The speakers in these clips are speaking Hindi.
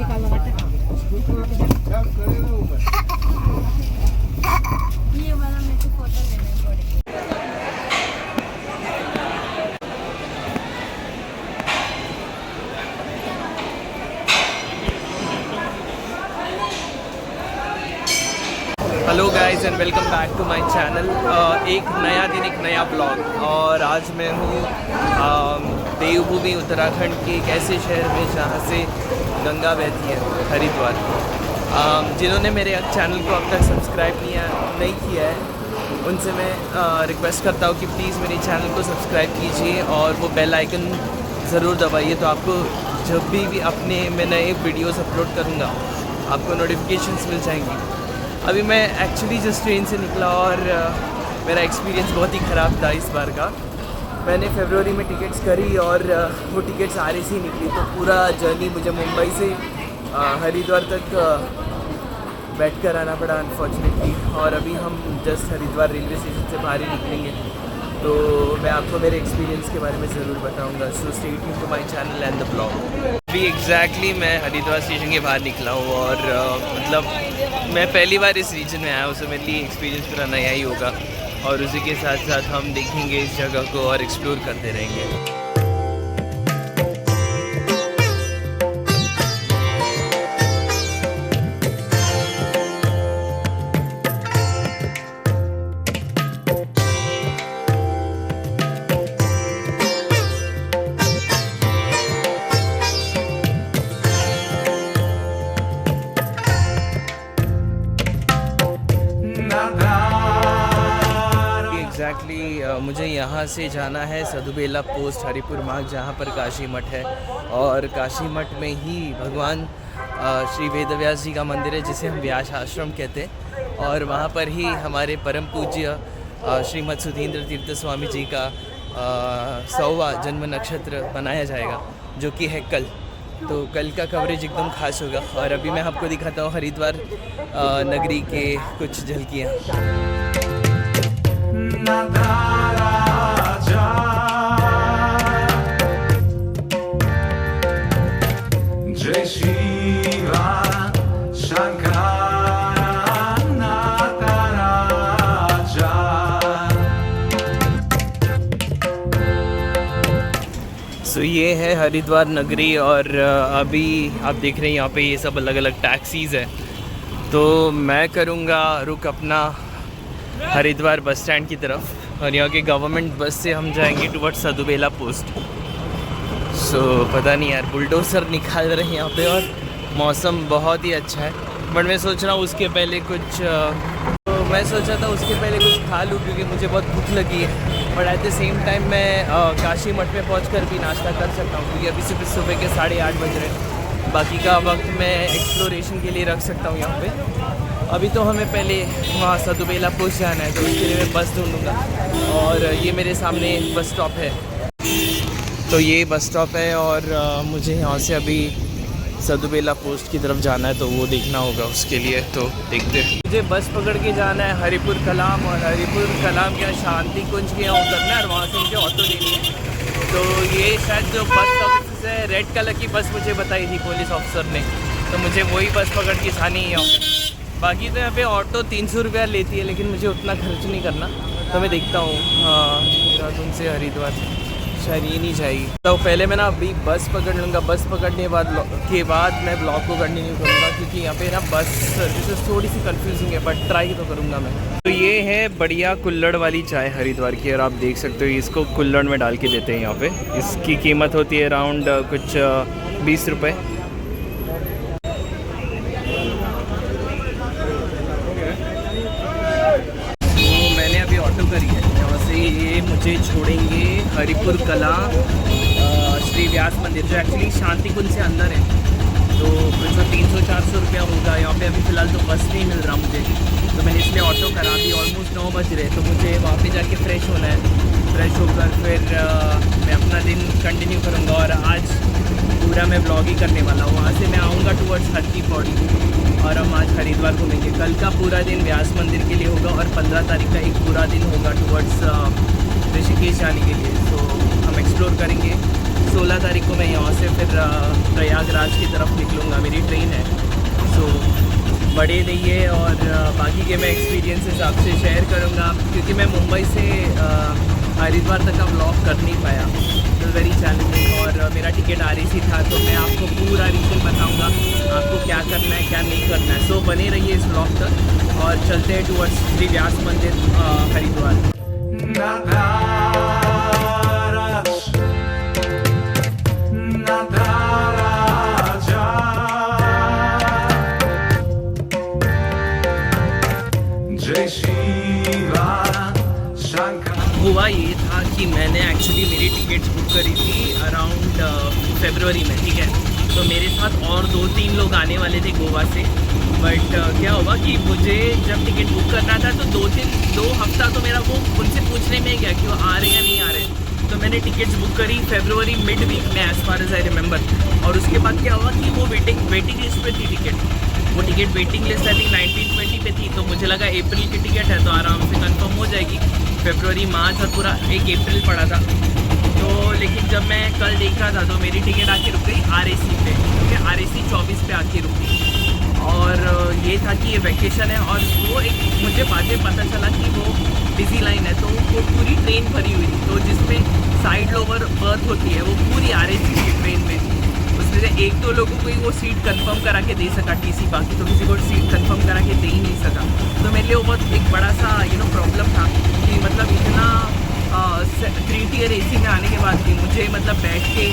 ये वाला मेरे को फोटो लेना पड़ेगा। Hello guys and welcome back to my channel. एक नया दिन, एक नया ब्लॉग। और आज मैं हूँ देवभूमि उत्तराखंड के एक ऐसे शहर में जहाँ से गंगा बहती है, हरिद्वार। जिन्होंने मेरे चैनल को अब तक सब्सक्राइब नहीं किया है, उनसे मैं रिक्वेस्ट करता हूँ कि प्लीज़ मेरे चैनल को सब्सक्राइब कीजिए और वो बेल आइकन ज़रूर दबाइए, तो आपको जब भी अपने मैं नए वीडियोस अपलोड करूँगा आपको नोटिफिकेशंस मिल जाएंगी। अभी मैं एक्चुअली जस्ट ट्रेन से निकला और मेरा एक्सपीरियंस बहुत ही ख़राब था इस बार का। मैंने फरवरी में टिकट्स करी और वो टिकट्स आर से निकली, तो पूरा जर्नी मुझे मुंबई से हरिद्वार तक बैठ कर आना पड़ा अनफॉर्चुनेटली। और अभी हम जस्ट हरिद्वार रेलवे स्टेशन से बाहर ही निकलेंगे, तो मैं आपको मेरे एक्सपीरियंस के बारे में ज़रूर बताऊंगा। So stay tuned to my channel and the blog. अभी एग्जैक्टली मैं हरिद्वार स्टेशन के बाहर निकला हूँ और मतलब मैं पहली बार इस रीजन में आया हूँ, सो मेरे लिए एक्सपीरियंस पूरा नया ही होगा। और उसी के साथ साथ हम देखेंगे इस जगह को और एक्सप्लोर करते रहेंगे। मुझे यहाँ से जाना है सदुबेला पोस्ट हरिपुर मार्ग, जहाँ पर काशी मठ है। और काशी मठ में ही भगवान श्री वेदव्यास जी का मंदिर है, जिसे हम व्यास आश्रम कहते हैं। और वहाँ पर ही हमारे परम पूज्य श्रीमद सुधींद्र तीर्थ स्वामी जी का 100वां जन्म नक्षत्र मनाया जाएगा, जो कि है कल। तो कल का कवरेज एकदम खास होगा। और अभी मैं आपको दिखाता हूँ हरिद्वार नगरी के कुछ झलकियाँ। तो ये है हरिद्वार नगरी। और अभी आप देख रहे हैं यहाँ पे ये सब अलग अलग टैक्सीज़ है। तो मैं करूँगा रुक अपना हरिद्वार बस स्टैंड की तरफ, और यहाँ के गवर्नमेंट बस से हम जाएंगे टुवर्ड्स सदुबेला पोस्ट। सो पता नहीं यार, बुलडोज़र निकाल रहे हैं यहाँ पे और मौसम बहुत ही अच्छा है। बट मैं सोच रहा हूँ उसके पहले कुछ खा लूँ, क्योंकि मुझे बहुत भूख लगी है। But at the same time मैं काशी मठ में पहुँच भी नाश्ता कर सकता हूँ, क्योंकि अभी सिर्फ सुबह के 8:30 बज रहे हैं। बाकी का वक्त मैं एक्सप्लोरेशन के लिए रख सकता हूँ यहाँ पे। अभी तो हमें पहले वहाँ सदुबेला पोस्ट जाना है, तो उसके लिए मैं बस ढूंढूँगा। और ये मेरे सामने बस स्टॉप है, तो ये बस स्टॉप है और मुझे यहाँ से अभी सदुबेला पोस्ट की तरफ जाना है, तो वो देखना होगा उसके लिए। तो देखते हैं। मुझे बस पकड़ के जाना है हरिपुर कलाम, और हरिपुर कलाम के शांति कुंज के यहाँ उतरना है, और वहाँ से मुझे ऑटो लेनी है। तो ये शायद जो बस ऑफिस है, रेड कलर की बस मुझे बताई थी पुलिस ऑफिसर ने, तो मुझे वही बस पकड़ के जानी है यहाँ। बाकी तो यहाँ पे ऑटो 300 रुपया लेती है, लेकिन मुझे उतना खर्च नहीं करना, तो मैं देखता हूँ। देहरादून से हरिद्वार शायद ये नहीं जाएगी। तो पहले मैं ना अभी बस पकड़ लूँगा। बस पकड़ने के बाद मैं ब्लॉग को कंटिन्यू करूँगा, क्योंकि यहाँ पे ना बस सर्विसेज थोड़ी सी कंफ्यूजिंग है, बट ट्राई तो करूँगा मैं। तो ये है बढ़िया कुल्हड़ वाली चाय हरिद्वार की, और आप देख सकते हो इसको कुल्हड़ में डाल के देते हैं यहाँ पे। इसकी कीमत होती है अराउंड कुछ 20 रुपये। करी है यहाँ से, ये मुझे छोड़ेंगे हरिपुर कला श्री व्यास मंदिर, जो एक्चुअली शांति कुंज से अंदर है। तो कुछ 300-400 रुपया होगा। यहाँ पे अभी फ़िलहाल तो बस नहीं मिल रहा मुझे, तो मैंने इसलिए ऑटो करा दी। ऑलमोस्ट 9 बज रहे, तो मुझे वहाँ पे जाके फ्रेश होना है। फ्रेश होकर फिर मैं अपना दिन कंटिन्यू करूँगा। और आज पूरा मैं ब्लॉग ही करने वाला हूँ। वहाँ से मैं आऊँगा टुवर्ड्स हर की पौड़ी, और हम आज हरिद्वार घूमेंगे। कल का पूरा दिन व्यास मंदिर के लिए होगा, और 15 तारीख का एक पूरा दिन होगा टुवर्ड्स ऋषिकेश जाने के लिए। तो हम एक्सप्लोर करेंगे 16 तारीख को मैं यहाँ से फिर प्रयागराज की तरफ निकलूँगा, मेरी ट्रेन है। सो बड़े रहिए और बाकी के मैं एक्सपीरियंसेस आपसे शेयर करूँगा, क्योंकि मैं मुंबई से हरिद्वार तक का व्लॉग कर नहीं पाया, तो वेरी चैलेंजिंग। और मेरा टिकट RAC था, तो मैं आपको पूरा रीज़न बताऊँगा आपको क्या करना है क्या नहीं करना है। सो बने रहिए इस व्लॉग तक और चलते हैं टूवर्ड्स श्री व्यास मंदिर हरिद्वार। हुआ ये था कि मैंने एक्चुअली मेरी टिकट्स बुक करी थी अराउंड फरवरी में, ठीक है। तो मेरे साथ और 2-3 लोग आने वाले थे गोवा से, बट क्या हुआ कि मुझे जब टिकट बुक करना था तो 2 हफ्ता तो मेरा वो उनसे पूछने में गया कि वो आ रहे हैं या नहीं आ रहे। तो मैंने टिकट्स बुक करी फरवरी मिड वीक में, as far as I remember. और उसके बाद क्या हुआ कि वो वेटिंग लिस्ट पे थी टिकट, वो ticket waiting list I think 19-20 पे थी। तो मुझे लगा अप्रैल की टिकट है तो आराम से कंफर्म हो जाएगी। फरवरी, मार्च और पूरा 1 अप्रैल पड़ा था। तो लेकिन जब मैं कल देख रहा था तो मेरी टिकट आके रुक गई RAC पे, क्योंकि RAC 24 पे आके रुक गई। और ये था कि ये वैकेशन है और वो एक मुझे बातें पता चला कि वो बिजी लाइन है, तो वो पूरी ट्रेन भरी हुई थी। तो जिसमें साइड लोअर बर्थ होती है वो पूरी RAC की ट्रेन में थी। उसमें से 1-2 लोगों को ही वो सीट कंफर्म करा के दे सका TC, बाकी तो किसी को सीट कंफर्म करा के दे ही नहीं सका। तो मेरे लिए वो बहुत एक बड़ा सा प्रॉब्लम था कि मतलब इतना 3 tier AC में आने के बाद भी मुझे मतलब बैठ के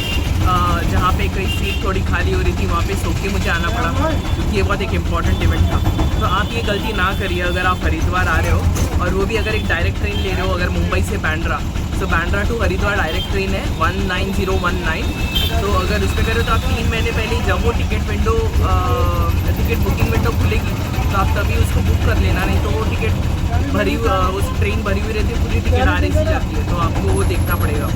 जहाँ पे कई सीट थोड़ी खाली हो रही थी वहाँ पे सो के मुझे आना पड़ा, क्योंकि ये बहुत एक इम्पॉर्टेंट इवेंट था। तो आप ये गलती ना करिए अगर आप हरिद्वार आ रहे हो, और वो भी अगर एक डायरेक्ट ट्रेन ले रहे हो, अगर मुंबई से बांद्रा। तो Bandra to Haridwar direct train है 19019। तो अगर उस पर करें तो आप 3 महीने पहले जब वो टिकट बुकिंग विंडो खुलेगी तो आप तभी उसको बुक कर लेना, नहीं तो वो टिकट भरी उस ट्रेन भरी हुई रहती है, पूरी टिकट RAC जाती है, तो आपको वो देखना पड़ेगा।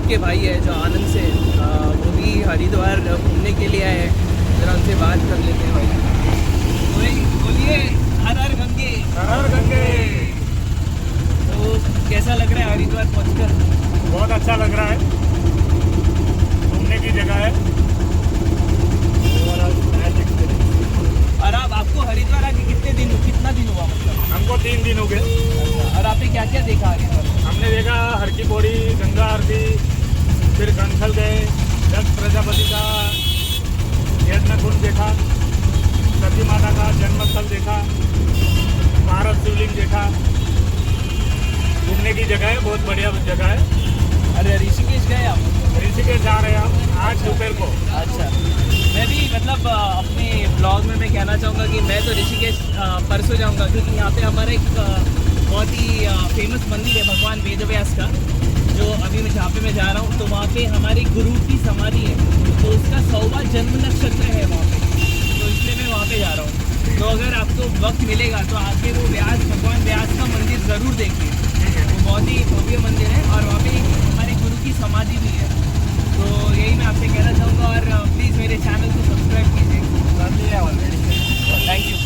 के भाई है जो आनंद से, वो भी हरिद्वार घूमने के लिए आए हैं, जरा उनसे बात कर लेते हैं। भाई बोलिए, हर हर गंगे। हर हर गंगे। तो कैसा लग रहा है हरिद्वार पहुंचकर? बहुत अच्छा लग रहा है, घूमने की जगह है। और आपको हरिद्वार आके कितना दिन हुआ? मतलब हमको 3 दिन हो गए। और आपने क्या क्या देखा हरिद्वार? हमने देखा हर की पौड़ी, गंगा आरती, फिर गंगथल गए, दक्ष प्रजापति का यज्ञ कुंड देखा, सती माता का जन्मस्थल देखा, भारत शिवलिंग देखा। घूमने की जगह है, बहुत बढ़िया जगह है। अरे ऋषिकेश गए आप? ऋषिकेश जा रहे हैं हम आज दोपहर को। अच्छा, मैं भी मतलब अपने ब्लॉग में मैं कहना चाहूँगा कि मैं तो ऋषिकेश परसों जाऊँगा, क्योंकि यहाँ पे हमारा एक बहुत ही फेमस मंदिर है भगवान वेदव्यास का, जो अभी मैं जहाँ पे मैं जा रहा हूँ। तो वहाँ पे हमारे गुरु की समाधि है, तो उसका 100वां जन्म नक्षत्र है वहाँ पे, तो इसलिए मैं वहाँ पे जा रहा हूँ। तो अगर आपको वक्त मिलेगा तो आके वो भगवान व्यास का मंदिर ज़रूर देखिए, वो बहुत ही भव्य मंदिर है और वहाँ पे हमारे गुरु की समाधि भी है। तो यही मैं आपसे कहना चाहूँगा, और प्लीज़ मेरे चैनल को सब्सक्राइब कीजिए, कर दिया already. Thank you.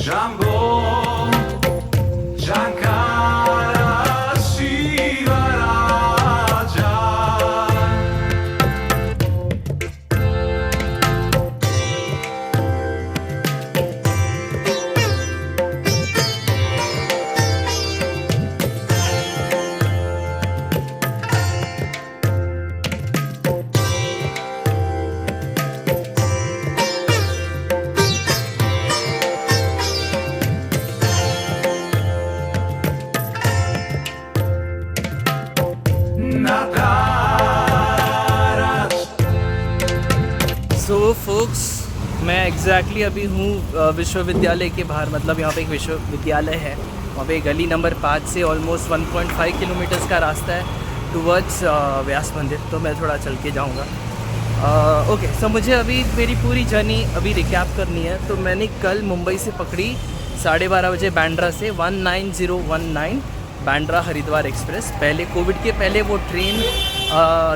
Jumbo, Jankara, मैं एग्जैक्टली अभी हूँ विश्वविद्यालय के बाहर, मतलब यहाँ पे एक विश्वविद्यालय है, वहाँ पे गली नंबर 5 से ऑलमोस्ट 1.5 किलोमीटर्स का रास्ता है टुवर्ड्स व्यास मंदिर, तो मैं थोड़ा चल के जाऊँगा। ओके, सो मुझे अभी मेरी पूरी जर्नी अभी रिकैप करनी है। तो मैंने कल मुंबई से पकड़ी 12:30 बजे बांद्रा से 19019 बांद्रा हरिद्वार एक्सप्रेस। पहले कोविड के पहले वो ट्रेन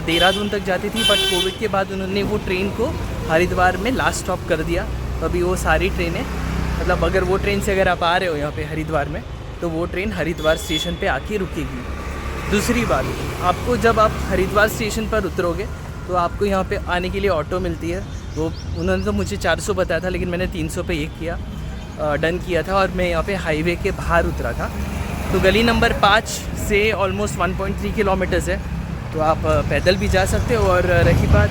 देहरादून तक जाती थी, बट कोविड के बाद उन्होंने वो ट्रेन को हरिद्वार में लास्ट स्टॉप कर दिया। तो अभी वो सारी ट्रेनें, मतलब अगर वो ट्रेन से अगर आप आ रहे हो यहाँ पे हरिद्वार में, तो वो ट्रेन हरिद्वार स्टेशन पे आके रुकेगी। दूसरी बात, आपको जब आप हरिद्वार स्टेशन पर उतरोगे तो आपको यहाँ पे आने के लिए ऑटो मिलती है। वो उन्होंने तो मुझे 400 बताया था, लेकिन मैंने 300 पे डन किया था और मैं यहाँ पे हाईवे के बाहर उतरा था। तो गली नंबर 5 से ऑलमोस्ट 1.3 किलोमीटर्स है, तो आप पैदल भी जा सकते हो, और रही बात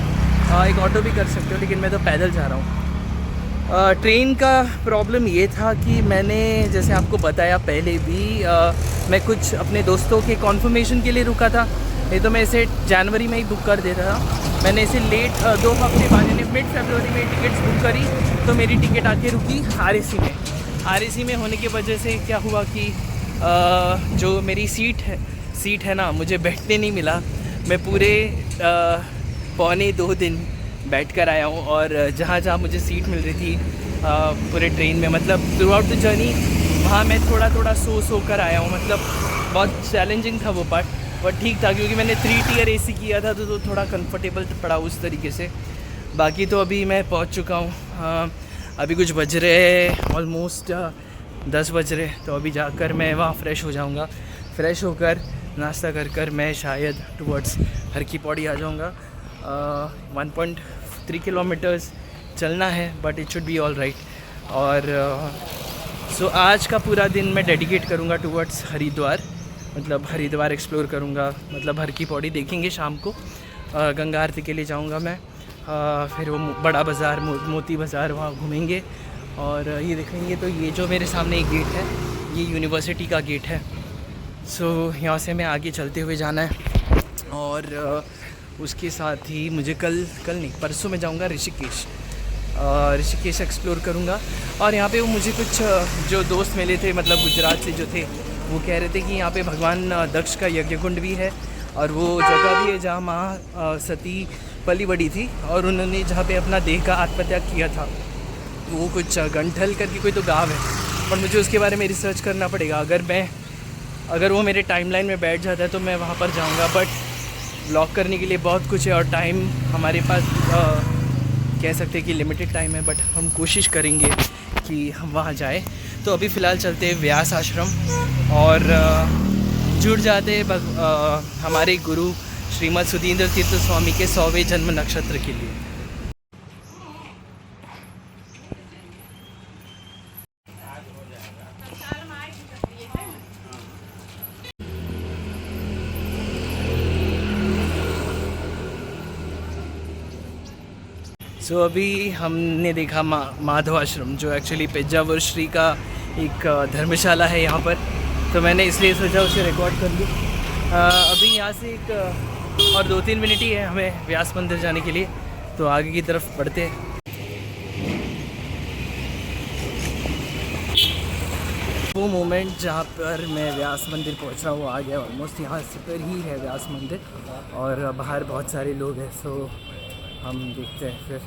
एक ऑटो भी कर सकते हो, लेकिन मैं तो पैदल जा रहा हूँ। ट्रेन का प्रॉब्लम ये था कि मैंने जैसे आपको बताया पहले भी, मैं कुछ अपने दोस्तों के कॉन्फर्मेशन के लिए रुका था, नहीं तो मैं इसे जनवरी में ही बुक कर देता था। मैंने इसे लेट 2 हफ्ते बाद यानी मिड फरवरी में टिकट्स बुक करी, तो मेरी टिकट आके रुकी RAC में। RAC में होने की वजह से क्या हुआ कि जो मेरी सीट है ना, मुझे बैठने नहीं मिला। मैं पूरे 1.25 दिन बैठ कर आया हूँ, और जहाँ मुझे सीट मिल रही थी पूरे ट्रेन में, मतलब थ्रू आउट द जर्नी, वहाँ मैं थोड़ा सो कर आया हूँ। मतलब बहुत चैलेंजिंग था वो पार्ट, बट ठीक था क्योंकि मैंने 3 टियर AC किया था, तो थोड़ा कंफर्टेबल पड़ा उस तरीके से। बाकी तो अभी मैं पहुँच चुका हूँ। अभी कुछ बज रहे ऑलमोस्ट 10 बज रहे, तो अभी जाकर मैं वहाँ फ्रेश हो जाऊँगा। फ्रेश होकर नाश्ता कर मैं शायद टुवर्ड्स हर की पौड़ी आ जाऊँगा। 1.3 किलोमीटर्स चलना है, but it should be all right. और सो आज का पूरा दिन मैं डेडिकेट करूँगा टुवर्ड्स हरिद्वार, मतलब हरिद्वार एक्सप्लोर करूँगा। मतलब हर की पौड़ी देखेंगे शाम को, गंगा आरती के लिए जाऊँगा मैं। फिर वो बड़ा बाज़ार, मोती बाज़ार, वहाँ घूमेंगे और ये देखेंगे। तो ये जो मेरे सामने एक गेट है, ये यूनिवर्सिटी का गेट है। सो यहाँ से मैं आगे चलते हुए जाना है, और उसके साथ ही मुझे कल नहीं, परसों मैं जाऊँगा ऋषिकेश एक्सप्लोर करूँगा। और यहाँ पे वो मुझे कुछ जो दोस्त मिले थे, मतलब गुजरात से जो थे, वो कह रहे थे कि यहाँ पे भगवान दक्ष का यज्ञ कुंड भी है, और वो जगह भी है जहाँ माँ सती पली बड़ी थी, और उन्होंने जहाँ पे अपना देह का आत्मत्याग किया था। वो कुछ गंठल करके कोई तो गाँव है, पर मुझे उसके बारे में रिसर्च करना पड़ेगा। अगर वो मेरे टाइमलाइन में बैठ जाता है तो मैं वहाँ पर जाऊँगा, बट ब्लॉग करने के लिए बहुत कुछ है, और टाइम हमारे पास कह सकते हैं कि लिमिटेड टाइम है, बट हम कोशिश करेंगे कि हम वहाँ जाएं। तो अभी फ़िलहाल चलते हैं व्यास आश्रम, और जुड़ जाते हमारे गुरु श्रीमद सुधींद्र तीर्थ स्वामी के 100वें जन्म नक्षत्र के लिए। अभी हमने देखा माधव आश्रम, जो एक्चुअली पेजावर श्री का एक धर्मशाला है यहाँ पर, तो मैंने इसलिए सोचा उसे रिकॉर्ड कर लूँ। अभी यहाँ से एक और 2-3 मिनट ही है हमें व्यास मंदिर जाने के लिए, तो आगे की तरफ बढ़ते हैं। वो मोमेंट जहाँ पर मैं व्यास मंदिर पहुँचा वो आ गया, ऑलमोस्ट यहाँ से पर ही है व्यास मंदिर, और बाहर बहुत सारे लोग हैं। सो हम देखते हैं फिर।